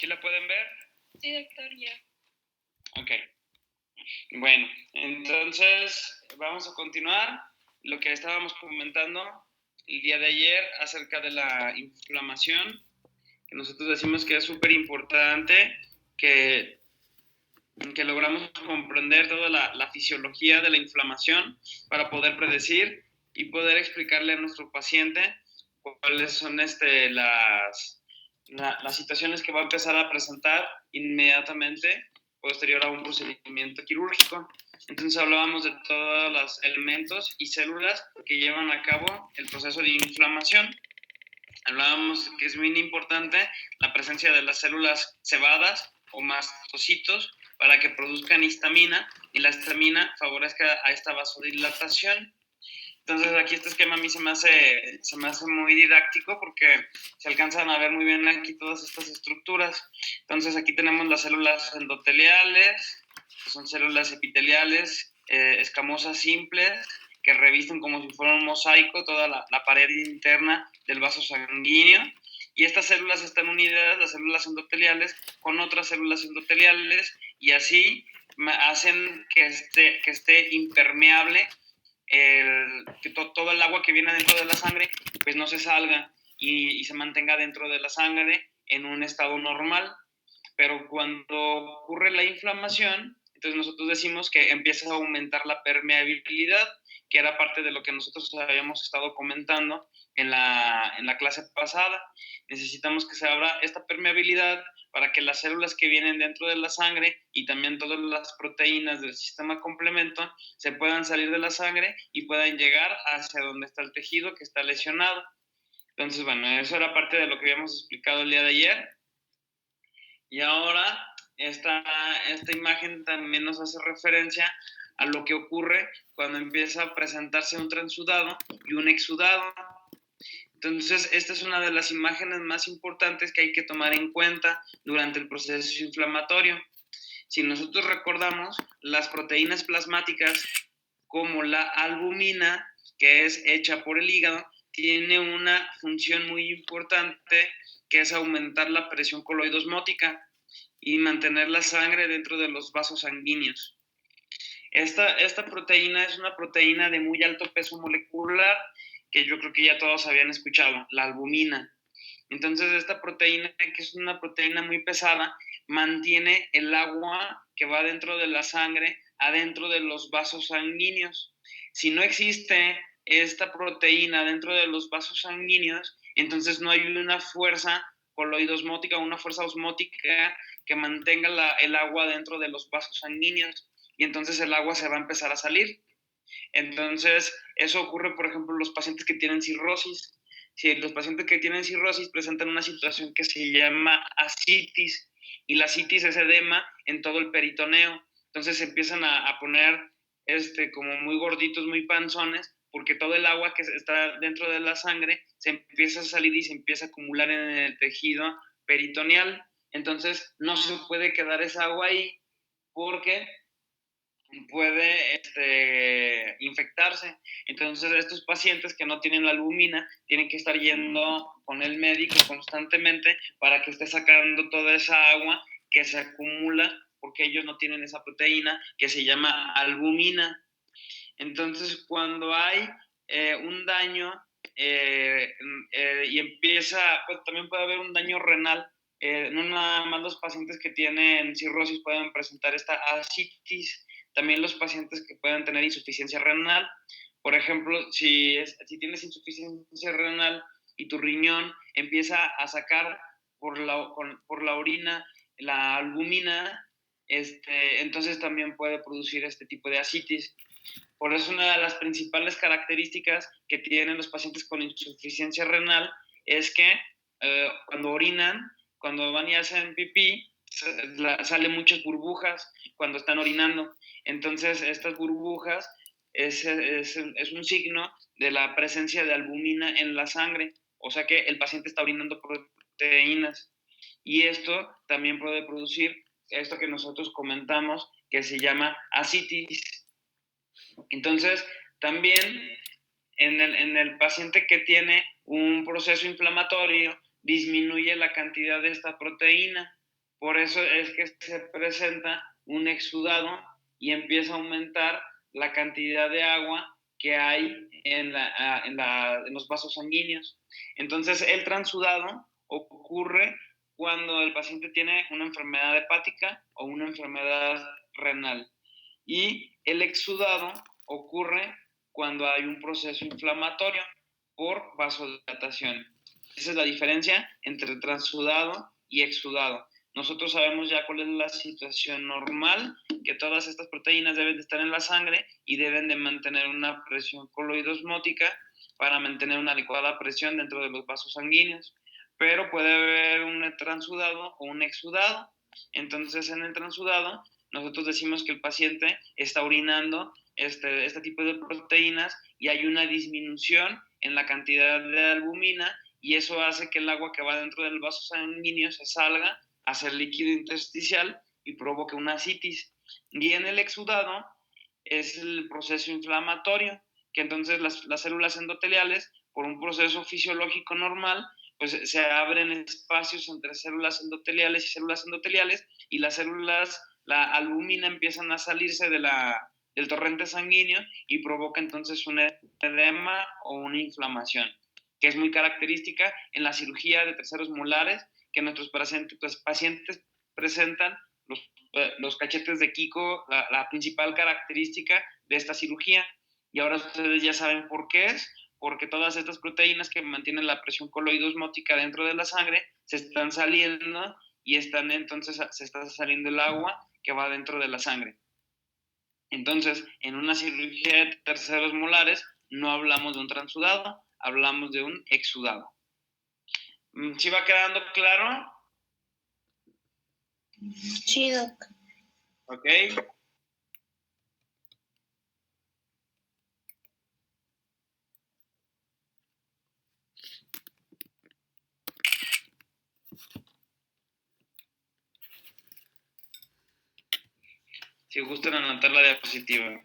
¿Sí la pueden ver? Sí, doctor, ya. Ok. Bueno, entonces vamos a continuar lo que estábamos comentando el día de ayer acerca de la inflamación, que nosotros decimos que es súper importante que logramos comprender toda la fisiología de la inflamación para poder predecir y poder explicarle a nuestro paciente cuáles son las situaciones que va a empezar a presentar inmediatamente posterior a un procedimiento quirúrgico. Entonces hablábamos de todos los elementos y células que llevan a cabo el proceso de inflamación. Hablábamos que es muy importante la presencia de las células cebadas o mastocitos para que produzcan histamina y la histamina favorezca a esta vasodilatación. Entonces aquí este esquema a mí se me hace muy didáctico porque se alcanzan a ver muy bien aquí todas estas estructuras. Entonces aquí tenemos las células endoteliales, que son células epiteliales, escamosas simples, que revisten como si fuera un mosaico toda la pared interna del vaso sanguíneo. Y estas células están unidas, las células endoteliales, con otras células endoteliales y así hacen que esté impermeable que todo el agua que viene dentro de la sangre pues no se salga y se mantenga dentro de la sangre en un estado normal. Pero cuando ocurre la inflamación, entonces nosotros decimos que empieza a aumentar la permeabilidad, que era parte de lo que nosotros habíamos estado comentando en la clase pasada. Necesitamos que se abra esta permeabilidad para que las células que vienen dentro de la sangre y también todas las proteínas del sistema complemento se puedan salir de la sangre y puedan llegar hacia donde está el tejido que está lesionado. Entonces, bueno, eso era parte de lo que habíamos explicado el día de ayer. Y ahora esta imagen también nos hace referencia a lo que ocurre cuando empieza a presentarse un transudado y un exudado. Entonces, esta es una de las imágenes más importantes que hay que tomar en cuenta durante el proceso inflamatorio. Si nosotros recordamos, las proteínas plasmáticas, como la albumina, que es hecha por el hígado, tiene una función muy importante que es aumentar la presión coloidosmótica y mantener la sangre dentro de los vasos sanguíneos. Esta proteína es una proteína de muy alto peso molecular que yo creo que ya todos habían escuchado, la albumina. Entonces esta proteína, que es una proteína muy pesada, mantiene el agua que va dentro de la sangre adentro de los vasos sanguíneos. Si no existe esta proteína dentro de los vasos sanguíneos, entonces no hay una fuerza coloidosmótica, una fuerza osmótica que mantenga el agua dentro de los vasos sanguíneos y entonces el agua se va a empezar a salir. Entonces, eso ocurre, por ejemplo, en los pacientes que tienen cirrosis. Si los pacientes que tienen cirrosis presentan una situación que se llama ascitis, y la ascitis es edema en todo el peritoneo. Entonces se empiezan a poner como muy gorditos, muy panzones, porque todo el agua que está dentro de la sangre se empieza a salir y se empieza a acumular en el tejido peritoneal. Entonces no se puede quedar esa agua ahí porque puede infectarse. Entonces estos pacientes que no tienen la albumina tienen que estar yendo con el médico constantemente para que esté sacando toda esa agua que se acumula porque ellos no tienen esa proteína que se llama albumina. Entonces cuando hay un daño y empieza, pues también puede haber un daño renal. No nada más los pacientes que tienen cirrosis pueden presentar esta ascitis, también los pacientes que pueden tener insuficiencia renal. Por ejemplo, si tienes insuficiencia renal y tu riñón empieza a sacar por la orina la albumina, entonces también puede producir este tipo de ascitis. Por eso una de las principales características que tienen los pacientes con insuficiencia renal es que cuando orinan, cuando van y hacen pipí, salen muchas burbujas cuando están orinando. Entonces, estas burbujas es un signo de la presencia de albumina en la sangre, o sea que el paciente está orinando proteínas. Y esto también puede producir esto que nosotros comentamos, que se llama ascitis. Entonces, también en el paciente que tiene un proceso inflamatorio, disminuye la cantidad de esta proteína. Por eso es que se presenta un exudado y empieza a aumentar la cantidad de agua que hay en los vasos sanguíneos. Entonces, el transudado ocurre cuando el paciente tiene una enfermedad hepática o una enfermedad renal. Y el exudado ocurre cuando hay un proceso inflamatorio por vasodilatación. Esa es la diferencia entre transudado y exudado. Nosotros sabemos ya cuál es la situación normal, que todas estas proteínas deben de estar en la sangre y deben de mantener una presión coloidosmótica para mantener una adecuada presión dentro de los vasos sanguíneos. Pero puede haber un transudado o un exudado. Entonces, en el transudado, nosotros decimos que el paciente está orinando este tipo de proteínas y hay una disminución en la cantidad de albumina y eso hace que el agua que va dentro del vaso sanguíneo se salga a ser líquido intersticial y provoque una ascitis. Y en el exudado es el proceso inflamatorio, que entonces las células endoteliales, por un proceso fisiológico normal, pues se abren espacios entre células endoteliales y células endoteliales y las células, la albumina empiezan a salirse del torrente sanguíneo y provoca entonces un edema o una inflamación, que es muy característica en la cirugía de terceros molares, que nuestros pacientes presentan los cachetes de Kiko, la principal característica de esta cirugía. Y ahora ustedes ya saben por qué es, porque todas estas proteínas que mantienen la presión coloidosmótica dentro de la sangre se están saliendo y entonces se está saliendo el agua que va dentro de la sangre. Entonces, en una cirugía de terceros molares no hablamos de un transudado, hablamos de un exudado. ¿Sí va quedando claro? Sí, doc. Ok. Si gustan anotar la diapositiva.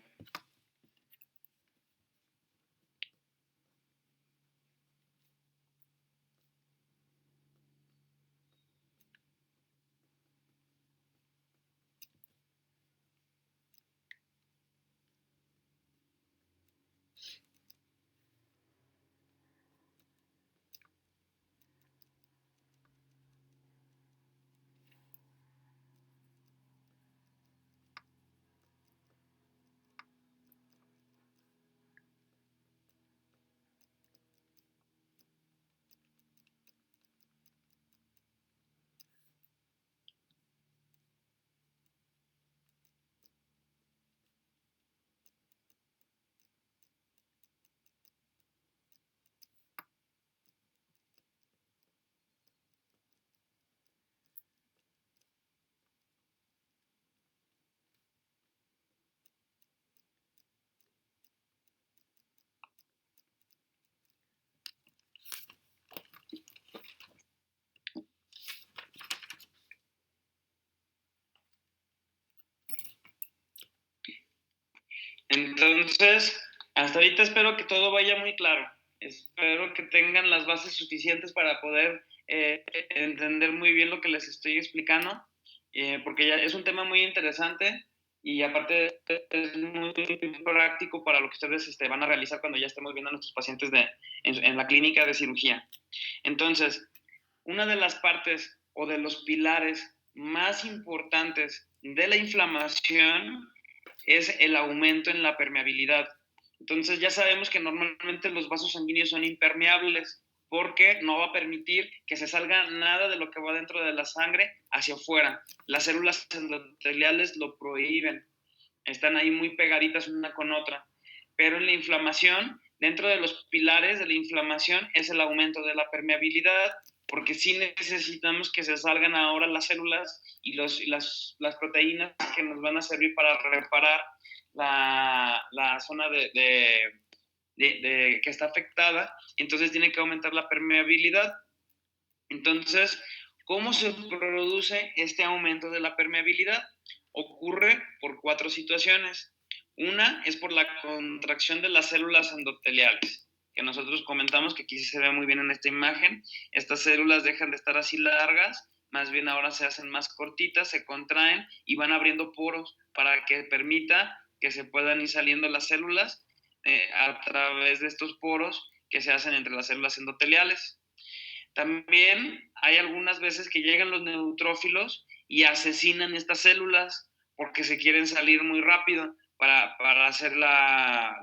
Entonces, hasta ahorita espero que todo vaya muy claro. Espero que tengan las bases suficientes para poder entender muy bien lo que les estoy explicando, porque ya es un tema muy interesante y aparte es muy práctico para lo que ustedes van a realizar cuando ya estemos viendo a nuestros pacientes en la clínica de cirugía. Entonces, una de las partes o de los pilares más importantes de la inflamación es el aumento en la permeabilidad. Entonces ya sabemos que normalmente los vasos sanguíneos son impermeables porque no va a permitir que se salga nada de lo que va dentro de la sangre hacia afuera. Las células endoteliales lo prohíben, están ahí muy pegaditas una con otra. Pero en la inflamación, dentro de los pilares de la inflamación es el aumento de la permeabilidad, porque sí necesitamos que se salgan ahora las células y las proteínas que nos van a servir para reparar la zona que está afectada, entonces tiene que aumentar la permeabilidad. Entonces, ¿cómo se produce este aumento de la permeabilidad? Ocurre por 4 situaciones. Una es por la contracción de las células endoteliales, que nosotros comentamos que aquí se ve muy bien en esta imagen. Estas células dejan de estar así largas más bien ahora se hacen más cortitas, se contraen y van abriendo poros para que permita que se puedan ir saliendo las células a través de estos poros que se hacen entre las células endoteliales. También hay algunas veces que llegan los neutrófilos y asesinan estas células porque se quieren salir muy rápido para hacer la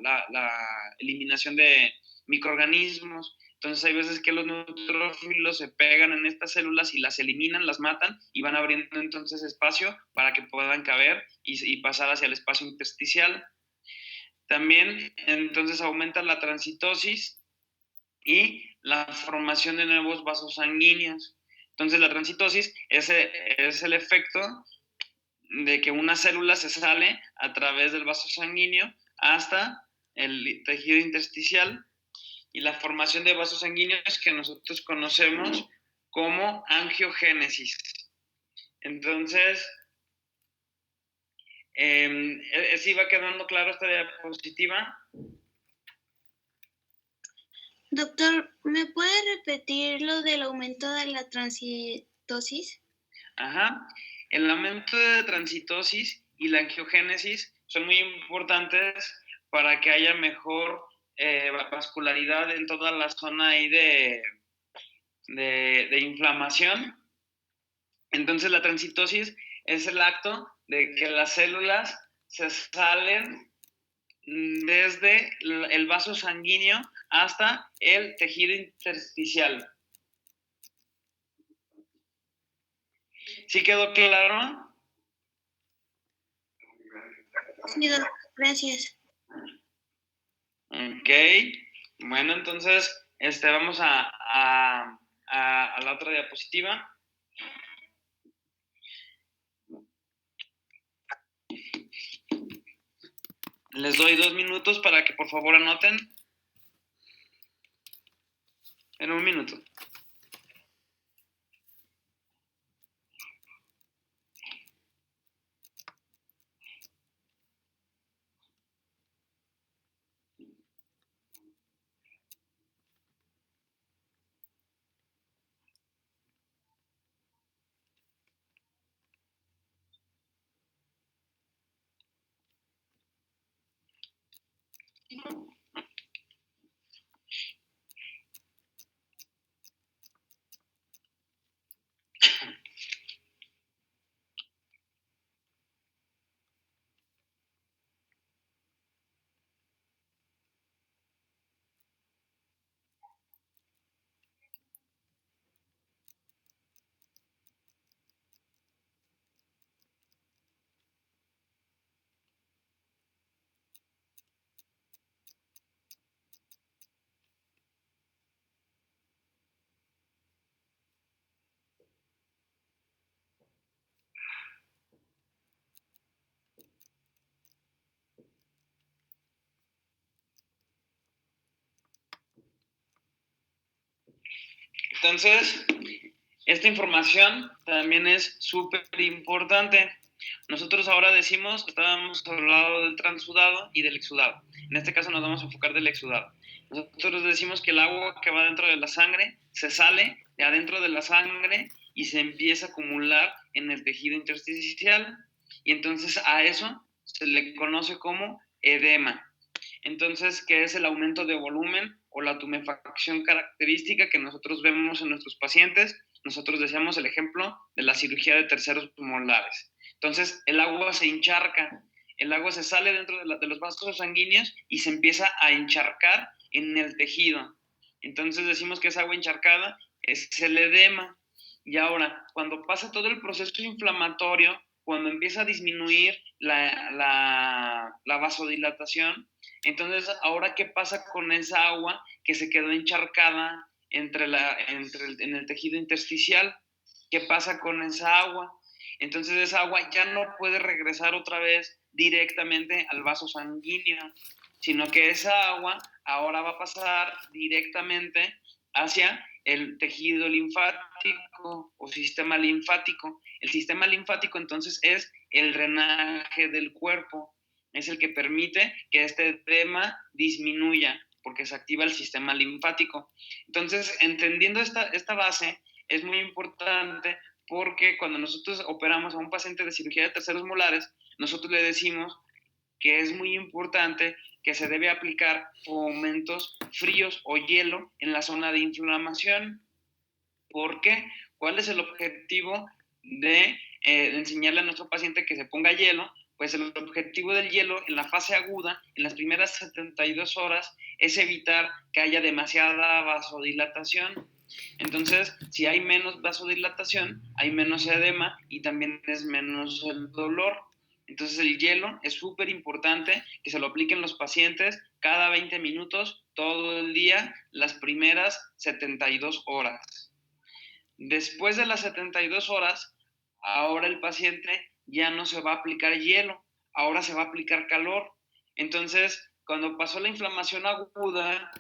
eliminación de microorganismos. Entonces hay veces que los neutrófilos se pegan en estas células y las eliminan, las matan y van abriendo entonces espacio para que puedan caber y pasar hacia el espacio intersticial. También entonces aumenta la transitosis y la formación de nuevos vasos sanguíneos. Entonces la transitosis es el efecto de que una célula se sale a través del vaso sanguíneo hasta el tejido intersticial, y la formación de vasos sanguíneos que nosotros conocemos como angiogénesis. Entonces, ¿sí va quedando claro esta diapositiva? Doctor, ¿me puede repetir lo del aumento de la transitosis? Ajá. El aumento de transitosis y la angiogénesis son muy importantes para que haya mejor vascularidad en toda la zona ahí de inflamación. Entonces la transitosis es el acto de que las células se salen desde el vaso sanguíneo hasta el tejido intersticial. ¿Sí quedó claro? Sí, doctor, gracias. Ok, bueno, entonces vamos a la otra diapositiva. Les doy 2 minutos para que por favor anoten. En 1 minuto. Entonces, esta información también es súper importante. Nosotros ahora decimos, estábamos hablando del transudado y del exudado. En este caso nos vamos a enfocar del exudado. Nosotros decimos que el agua que va dentro de la sangre se sale de adentro de la sangre y se empieza a acumular en el tejido intersticial. Y entonces a eso se le conoce como edema. Entonces, ¿qué es el aumento de volumen o la tumefacción característica que nosotros vemos en nuestros pacientes? Nosotros decíamos el ejemplo de la cirugía de terceros molares. Entonces, el agua se encharca, el agua se sale dentro de los vasos sanguíneos y se empieza a encharcar en el tejido. Entonces decimos que esa agua encharcada es el edema. Y ahora, cuando pasa todo el proceso inflamatorio, cuando empieza a disminuir la vasodilatación, entonces, ¿ahora qué pasa con esa agua que se quedó encharcada en el tejido intersticial? ¿Qué pasa con esa agua? Entonces, esa agua ya no puede regresar otra vez directamente al vaso sanguíneo, sino que esa agua ahora va a pasar directamente hacia el tejido linfático o sistema linfático. El sistema linfático entonces es el drenaje del cuerpo, es el que permite que este edema disminuya porque se activa el sistema linfático. Entonces, entendiendo esta base, es muy importante porque cuando nosotros operamos a un paciente de cirugía de terceros molares, nosotros le decimos que es muy importante que se debe aplicar fomentos fríos o hielo en la zona de inflamación. ¿Por qué? ¿Cuál es el objetivo de enseñarle a nuestro paciente que se ponga hielo? Pues el objetivo del hielo en la fase aguda, en las primeras 72 horas, es evitar que haya demasiada vasodilatación. Entonces, si hay menos vasodilatación, hay menos edema y también es menos el dolor. Entonces, el hielo es súper importante que se lo apliquen los pacientes cada 20 minutos, todo el día, las primeras 72 horas. Después de las 72 horas, ahora el paciente ya no se va a aplicar hielo, ahora se va a aplicar calor. Entonces, cuando pasó la inflamación aguda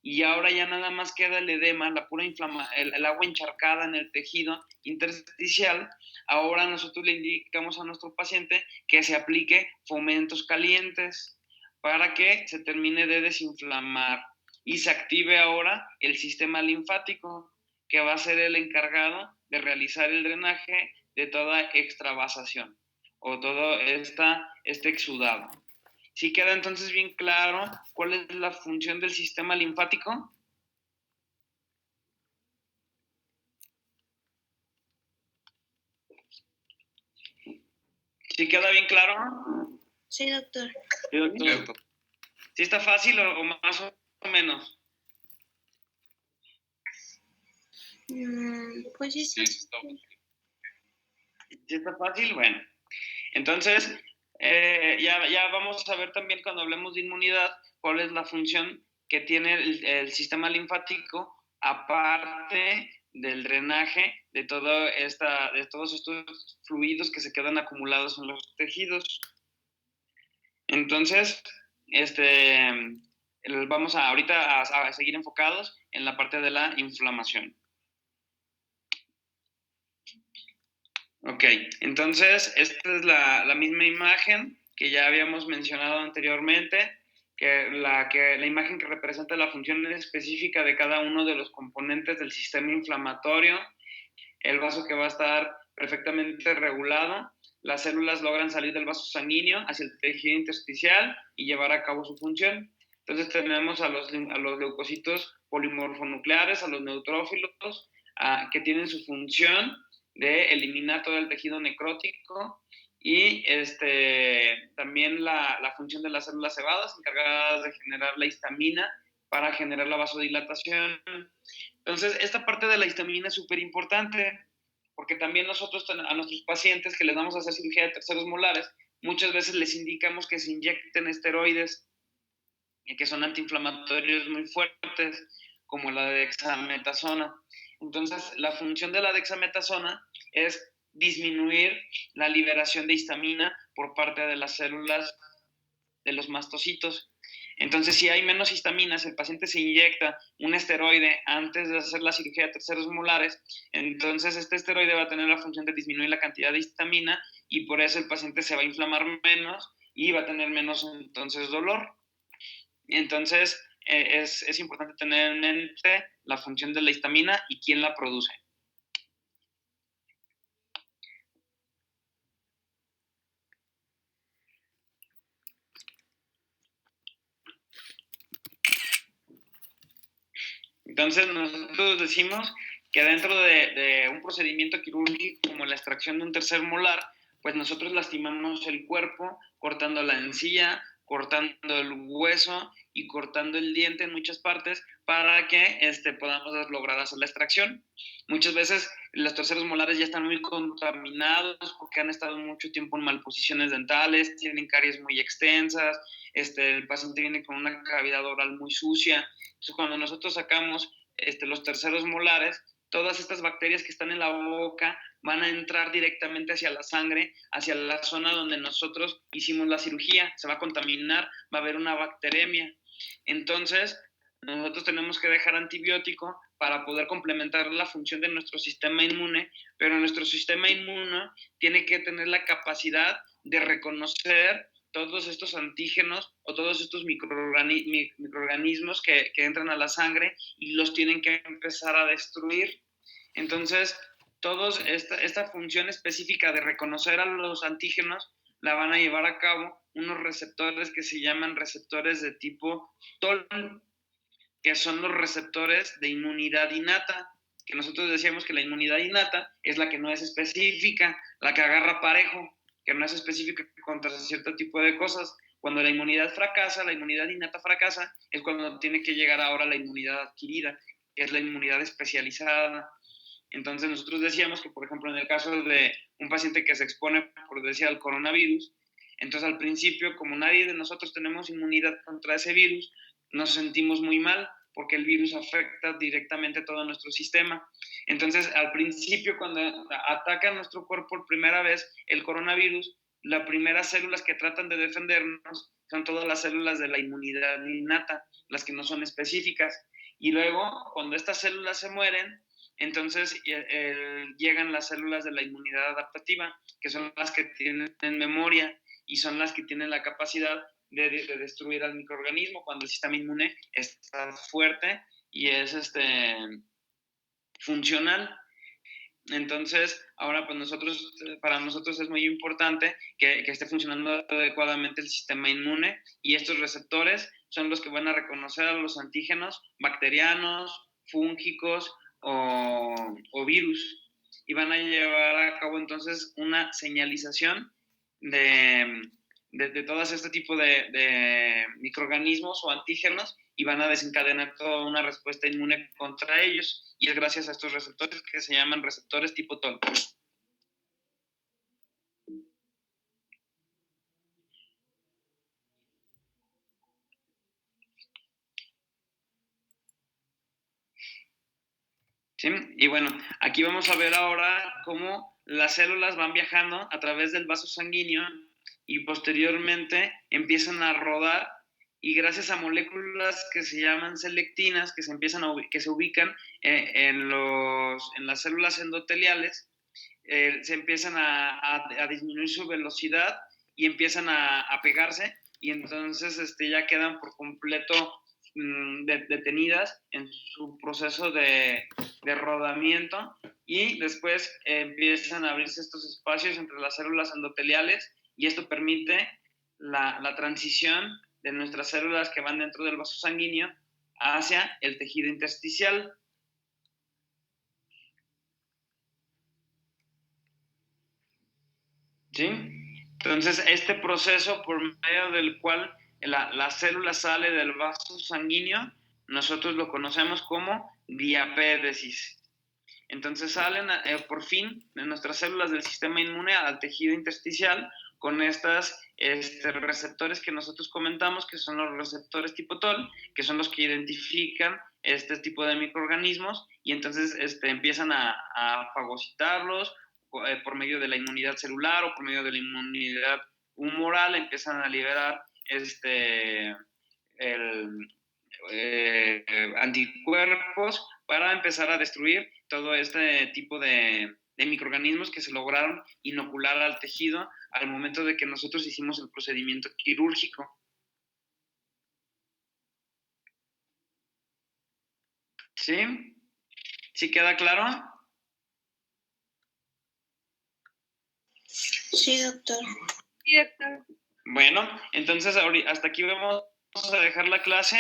y ahora ya nada más queda el edema, la pura el agua encharcada en el tejido intersticial, ahora nosotros le indicamos a nuestro paciente que se aplique fomentos calientes para que se termine de desinflamar y se active ahora el sistema linfático, que va a ser el encargado de realizar el drenaje de toda extravasación o todo este exudado. ¿Sí queda entonces bien claro cuál es la función del sistema linfático? ¿Sí queda bien claro? Sí, doctor. Sí, doctor. ¿Sí está fácil o más o menos? Pues sí, sí. ¿Sí está fácil? Bueno, entonces ya vamos a ver también cuando hablemos de inmunidad cuál es la función que tiene el sistema linfático aparte del drenaje de todos estos fluidos que se quedan acumulados en los tejidos. Entonces, vamos ahorita a seguir enfocados en la parte de la inflamación. Ok, entonces esta es la misma imagen que ya habíamos mencionado anteriormente, que la imagen que representa la función específica de cada uno de los componentes del sistema inflamatorio, el vaso que va a estar perfectamente regulado, las células logran salir del vaso sanguíneo hacia el tejido intersticial y llevar a cabo su función. Entonces tenemos a los leucocitos polimorfonucleares, a los neutrófilos, que tienen su función de eliminar todo el tejido necrótico y también la función de las células cebadas encargadas de generar la histamina para generar la vasodilatación. Entonces, esta parte de la histamina es súper importante porque también nosotros a nuestros pacientes que les vamos a hacer cirugía de terceros molares, muchas veces les indicamos que se inyecten esteroides que son antiinflamatorios muy fuertes, como la dexametasona. Entonces, la función de la dexametasona es disminuir la liberación de histamina por parte de las células de los mastocitos. Entonces, si hay menos histamina, si el paciente se inyecta un esteroide antes de hacer la cirugía de terceros molares, entonces este esteroide va a tener la función de disminuir la cantidad de histamina y por eso el paciente se va a inflamar menos y va a tener menos entonces dolor. Entonces, es importante tener en mente la función de la histamina y quién la produce. Entonces, nosotros decimos que dentro de un procedimiento quirúrgico como la extracción de un tercer molar, pues nosotros lastimamos el cuerpo cortando la encía, cortando el hueso y cortando el diente en muchas partes para que podamos lograr hacer la extracción. Muchas veces los terceros molares ya están muy contaminados porque han estado mucho tiempo en malposiciones dentales, tienen caries muy extensas, el paciente viene con una cavidad oral muy sucia. Entonces, cuando nosotros sacamos los terceros molares, todas estas bacterias que están en la boca van a entrar directamente hacia la sangre, hacia la zona donde nosotros hicimos la cirugía, se va a contaminar, va a haber una bacteremia. Entonces, nosotros tenemos que dejar antibiótico para poder complementar la función de nuestro sistema inmune, pero nuestro sistema inmune tiene que tener la capacidad de reconocer todos estos antígenos o todos estos microorganismos que entran a la sangre y los tienen que empezar a destruir. Entonces, todos esta función específica de reconocer a los antígenos la van a llevar a cabo unos receptores que se llaman receptores de tipo TOL, que son los receptores de inmunidad innata, que nosotros decíamos que la inmunidad innata es la que no es específica, la que agarra parejo, que no es específica contra cierto tipo de cosas. Cuando la inmunidad fracasa, la inmunidad innata fracasa, es cuando tiene que llegar ahora la inmunidad adquirida, que es la inmunidad especializada. Entonces nosotros decíamos que, por ejemplo, en el caso de un paciente que se expone, por decir, al coronavirus, entonces al principio, como nadie de nosotros tenemos inmunidad contra ese virus, nos sentimos muy mal porque el virus afecta directamente todo nuestro sistema. Entonces, al principio, cuando ataca nuestro cuerpo por primera vez el coronavirus, las primeras células que tratan de defendernos son todas las células de la inmunidad innata, las que no son específicas. Y luego, cuando estas células se mueren, entonces llegan las células de la inmunidad adaptativa, que son las que tienen memoria y son las que tienen la capacidad de destruir al microorganismo cuando el sistema inmune está fuerte y es funcional. Entonces, ahora pues para nosotros es muy importante que esté funcionando adecuadamente el sistema inmune, y estos receptores son los que van a reconocer a los antígenos bacterianos, fúngicos o virus, y van a llevar a cabo entonces una señalización de todo este tipo de microorganismos o antígenos, y van a desencadenar toda una respuesta inmune contra ellos, y es gracias a estos receptores que se llaman receptores tipo TOL. ¿Sí? Y bueno, aquí vamos a ver ahora cómo las células van viajando a través del vaso sanguíneo y posteriormente empiezan a rodar, y gracias a moléculas que se llaman selectinas, que se ubican en las células endoteliales, se empiezan a disminuir su velocidad y empiezan a pegarse, y entonces ya quedan por completo detenidas en su proceso de rodamiento, y después empiezan a abrirse estos espacios entre las células endoteliales, y esto permite la transición de nuestras células que van dentro del vaso sanguíneo hacia el tejido intersticial. ¿Sí? Entonces, este proceso por medio del cual la célula sale del vaso sanguíneo, nosotros lo conocemos como diapédesis. Entonces salen por fin de nuestras células del sistema inmune al tejido intersticial con estos receptores que nosotros comentamos, que son los receptores tipo TOL, que son los que identifican este tipo de microorganismos, y entonces empiezan a fagocitarlos por medio de la inmunidad celular o por medio de la inmunidad humoral, empiezan a liberar anticuerpos para empezar a destruir todo este tipo de microorganismos que se lograron inocular al tejido al momento de que nosotros hicimos el procedimiento quirúrgico. ¿Sí? ¿Sí queda claro? Sí, doctor. Sí, doctor. Bueno, entonces hasta aquí vamos a dejar la clase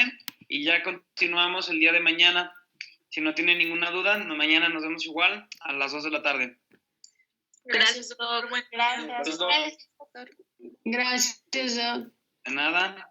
y ya continuamos el día de mañana. Si no tienen ninguna duda, mañana nos vemos igual a las 2 de la tarde. Gracias, doctor. Gracias. Gracias, doctor. Gracias, doctor. De nada.